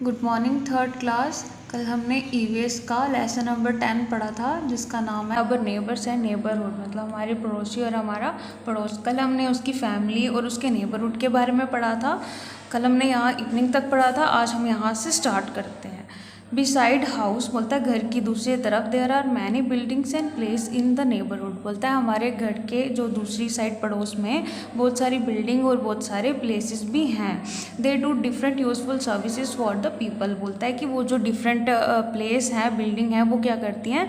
Good morning third class. कल हमने EVS का लेसन नंबर 10 पढ़ा था जिसका नाम है अवर नेबर्स एंड नेबरहुड, मतलब हमारे पड़ोसी और हमारा पड़ोस। कल हमने उसकी फैमिली और उसके नेबरहुड के बारे में पढ़ा था। कल हमने यहाँ इवनिंग तक पढ़ा था, आज हम यहाँ से स्टार्ट करते हैं। बिसाइड हाउस बोलता है घर की दूसरी तरफ, there are many buildings and place in the neighbourhood, बोलता है हमारे घर के जो दूसरी साइड पड़ोस में बहुत सारी बिल्डिंग और बहुत सारे प्लेसेस भी हैं। They do different useful services for the people, बोलता है कि वो जो डिफरेंट प्लेस हैं, बिल्डिंग हैं, वो क्या करती हैं,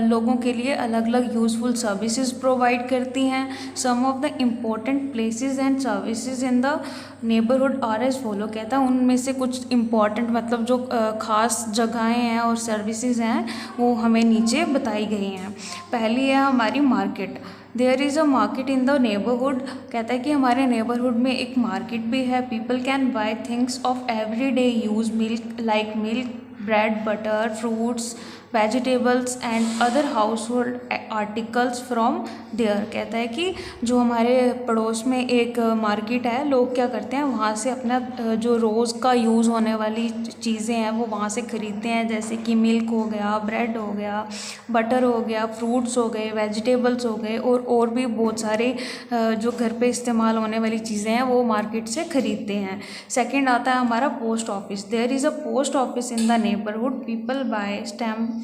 लोगों के लिए अलग अलग यूजफुल सर्विसेज प्रोवाइड करती हैं। Some of the important places and services in the neighbourhood are as follow, कहता है उनमें से कुछ इम्पॉर्टेंट मतलब जो ख़ास जगहें हैं और सर्विसेज हैं वो हमें नीचे बताई गई हैं। पहली है हमारी market. There is a market in the neighbourhood, कहता है कि हमारे नेबरहुड में एक मार्केट भी है। People can buy things of every day use, milk bread, butter, fruits, vegetables and other household articles from there, कहता है कि जो हमारे पड़ोस में एक मार्केट है, लोग क्या करते हैं वहाँ से अपना जो रोज़ का यूज़ होने वाली चीज़ें हैं वो वहाँ से ख़रीदते हैं, जैसे कि मिल्क हो गया, ब्रेड हो गया, बटर हो गया, फ्रूट्स हो गए, वेजिटेबल्स हो गए और भी बहुत सारे जो घर पे इस्तेमाल होने वाली चीज़ें हैं वो मार्केट से ख़रीदते हैं। सेकंड आता है हमारा post office. There is a post office in the neighbourhood, people buy stamp,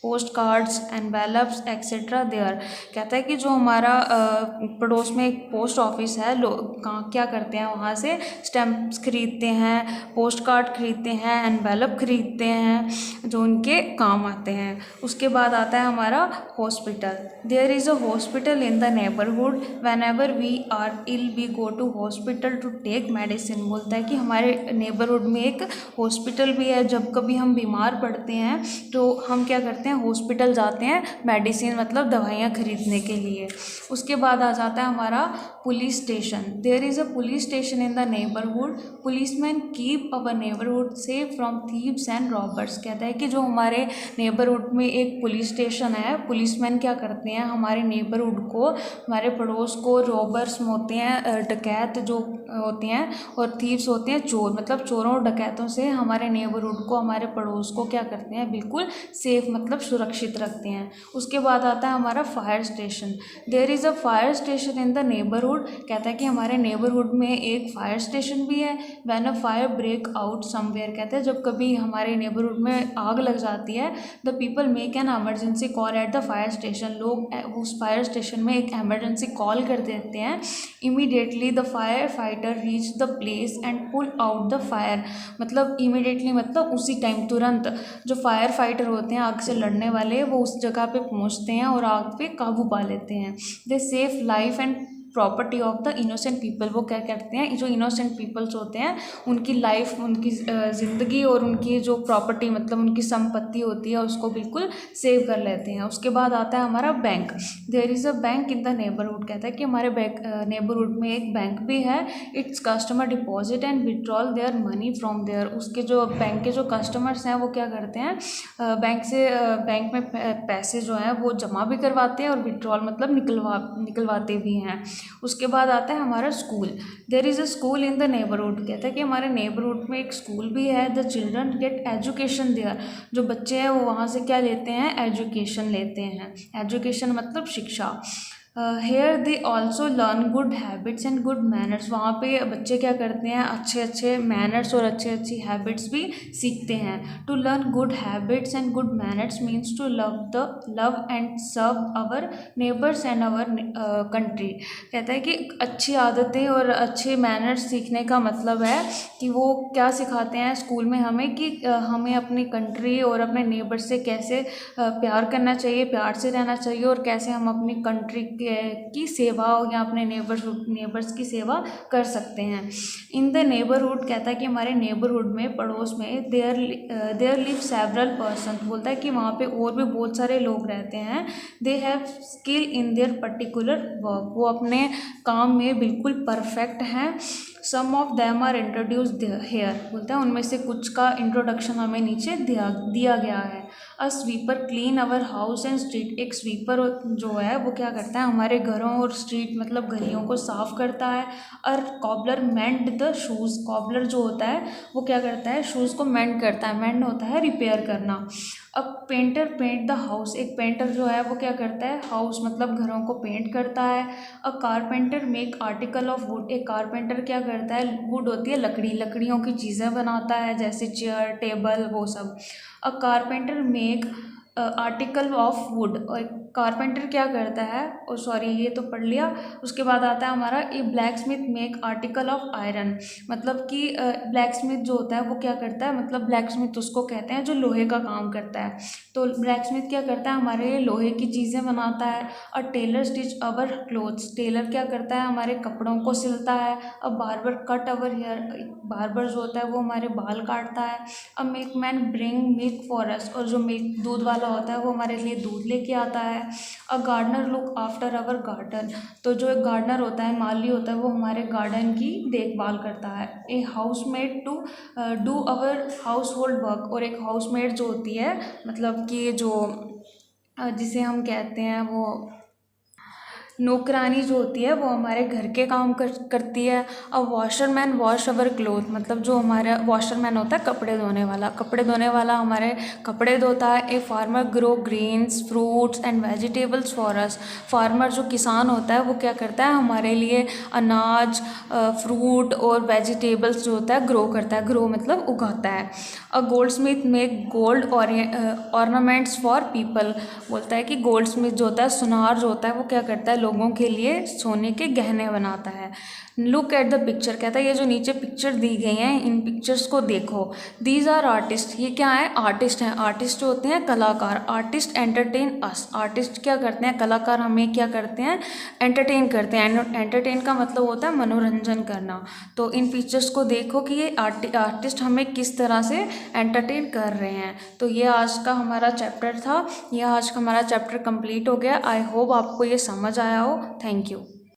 post cards, envelopes etcetera there, कहता है कि जो हमारा पड़ोस में एक पोस्ट ऑफिस है, लोग क्या करते हैं वहाँ से स्टैम्प्स खरीदते हैं, पोस्ट कार्ड खरीदते हैं, एनवेलप खरीदते हैं जो उनके काम आते हैं। उसके बाद आता है हमारा hospital. There is a hospital in the neighbourhood, whenever we are ill we go to hospital to take medicine, बोलता है कि हमारे नेबरहुड में एक हॉस्पिटल भी है। जब कभी हम बीमार पड़ते हैं तो हम क्या करते हैं, हॉस्पिटल जाते हैं मेडिसिन मतलब दवाइयाँ खरीदने के लिए। उसके बाद आ जाता है हमारा police station. There is a police station in the neighbourhood, policeman keep our neighbourhood safe from thieves and robbers, कहता है कि जो हमारे नेबरहुड में एक पुलिस स्टेशन है, पुलिसमैन क्या करते हैं हमारे नेबरहुड को, हमारे पड़ोस को, रॉबर्स होते हैं डकैत जो होते हैं, और थीव्स होते हैं चोर, मतलब चोरों और डकैतों से हमारे नेबरहुड को, हमारे पड़ोस को क्या करते हैं, बिल्कुल सेफ मतलब सुरक्षित रखते हैं। उसके बाद आता है हमारा fire station. There is a fire station in the neighbourhood, कहता है कि हमारे नेबरहुड में एक फायर स्टेशन भी है। When a fire break out somewhere, कहते हैं जब कभी हमारे नेबरहुड में आग लग जाती है, the people make an emergency call at the fire station, लोग उस फायर स्टेशन में एक एमरजेंसी कॉल कर देते हैं। Immediately the fire fighter reach the place and pull out the fire, मतलब इमीडिएटली मतलब उसी टाइम, तुरंत जो फायर फाइटर होते हैं, आग से लड़ने वाले, वो उस जगह पे पहुंचते हैं और आग पे काबू पा लेते हैं। They safe life and property of the innocent people, वो क्या करते हैं, जो इनोसेंट पीपल्स होते हैं उनकी लाइफ, उनकी ज़िंदगी और उनकी जो प्रॉपर्टी मतलब उनकी संपत्ति होती है उसको बिल्कुल सेव कर लेते हैं। उसके बाद आता है हमारा bank. There is a bank in the neighbourhood, कहता है कि हमारे नेबरहुड में एक बैंक भी है। Its customer deposit and withdrawal their money from there, उसके जो बैंक के जो कस्टमर्स हैं वो क्या करते हैं, बैंक में पैसे जो हैं वो जमा भी करवाते हैं और विड्रॉल मतलब निकलवाते भी हैं। उसके बाद आता है हमारा school. There is a school in the neighbourhood, कहता है कि हमारे नेबरहुड में एक स्कूल भी है। The children get education there, जो बच्चे हैं वो वहाँ से क्या लेते हैं, एजुकेशन लेते हैं। एजुकेशन मतलब शिक्षा। Here they also learn good habits and good manners, वहाँ पे बच्चे क्या करते हैं, अच्छे अच्छे मैनर्स और अच्छी अच्छी हैबिट्स भी सीखते हैं। To learn good habits and good manners means to love and serve our neighbours and our country, कहता है कि अच्छी आदतें और अच्छे मैनर्स सीखने का मतलब है कि वो क्या सिखाते हैं स्कूल में हमें, कि हमें अपनी कंट्री और अपने नेबर्स से कैसे प्यार करना चाहिए, प्यार से रहना चाहिए, और कैसे हम अपनी कंट्री की सेवा या अपने नेबर्स की सेवा कर सकते हैं। इन द नेबरहुड, कहता है कि हमारे नेबरहुड में, पड़ोस में, देयर लिव सेवरल पर्सन, बोलता है कि वहाँ पे और भी बहुत सारे लोग रहते हैं। They have skill in their particular work, वो अपने काम में बिल्कुल परफेक्ट हैं। Some of them are introduced here, बोलते हैं उनमें से कुछ का इंट्रोडक्शन हमें नीचे दिया गया है। अ sweeper clean our house and street, एक स्वीपर जो है वो क्या करता है हमारे घरों और स्ट्रीट मतलब गलियों को साफ करता है। और cobbler mend the shoes, cobbler जो होता है वो क्या करता है शूज़ को मेंड करता है, मेंड होता है रिपेयर करना। अब पेंटर पेंट द हाउस, एक पेंटर जो है वो क्या करता है हाउस मतलब घरों को पेंट करता है। अ carpenter make article of would, एक कारपेंटर क्या करता है वुड होती है लकड़ी, लकड़ियों की चीज़ें बनाता है जैसे चेयर टेबल वो सब। अ carpenter make article of would, और कारपेंटर क्या करता है और सॉरी ये तो पढ़ लिया। उसके बाद आता है हमारा a blacksmith make article of iron, मतलब कि ब्लैक स्मिथ जो होता है वो क्या करता है मतलब ब्लैक स्मिथ उसको कहते हैं जो लोहे का काम करता है। तो ब्लैक स्मिथ क्या करता है हमारे लिए लोहे की चीज़ें बनाता है। और टेलर स्टिच अवर क्लोथ्स, टेलर क्या करता है हमारे कपड़ों को सिलता है। अब बार्बर कट अवर हेयर, बार्बर जो होता है वो हमारे बाल काटता है। अब milk man bring milk for us, और जो मिल्क दूध वाला होता है वो हमारे लिए दूध लेके आता है। A gardener look after our garden, तो जो एक गार्डनर होता है माली होता है वो हमारे गार्डन की देखभाल करता है। A housemaid to do our household work, और एक हाउस मेड जो होती है मतलब कि जो जिसे हम कहते हैं वो नौकरानी जो होती है वो हमारे घर के काम करती है। अब वॉशरमैन वॉश अवर क्लोथ, मतलब जो हमारा वॉशरमैन होता है कपड़े धोने वाला, कपड़े धोने वाला हमारे कपड़े धोता है। A farmer grow grains fruits and vegetables for us, farmer जो किसान होता है वो क्या करता है हमारे लिए अनाज फ्रूट और वेजिटेबल्स जो होता है ग्रो करता है, ग्रो मतलब उगाता है। A gold Smith make gold ornaments for people, बोलता है कि गोल्ड स्मिथ जो होता है सुनार जो होता है वो क्या करता है लोगों के लिए सोने के गहने बनाता है। लुक एट द पिक्चर, कहता है ये जो नीचे पिक्चर दी गई हैं इन पिक्चर्स को देखो। दीज आर आर्टिस्ट, ये क्या है आर्टिस्ट हैं, आर्टिस्ट जो होते हैं कलाकार। आर्टिस्ट एंटरटेन अस, आर्टिस्ट क्या करते हैं कलाकार हमें क्या करते हैं एंटरटेन करते हैं। एंटरटेन का मतलब होता है मनोरंजन करना। तो इन पिक्चर्स को देखो कि ये आर्टिस्ट हमें किस तरह से एंटरटेन कर रहे हैं। तो ये आज का हमारा चैप्टर था, यह आज का हमारा चैप्टर कंप्लीट हो गया। आई होप आपको ये समझ आया हो। Thank you.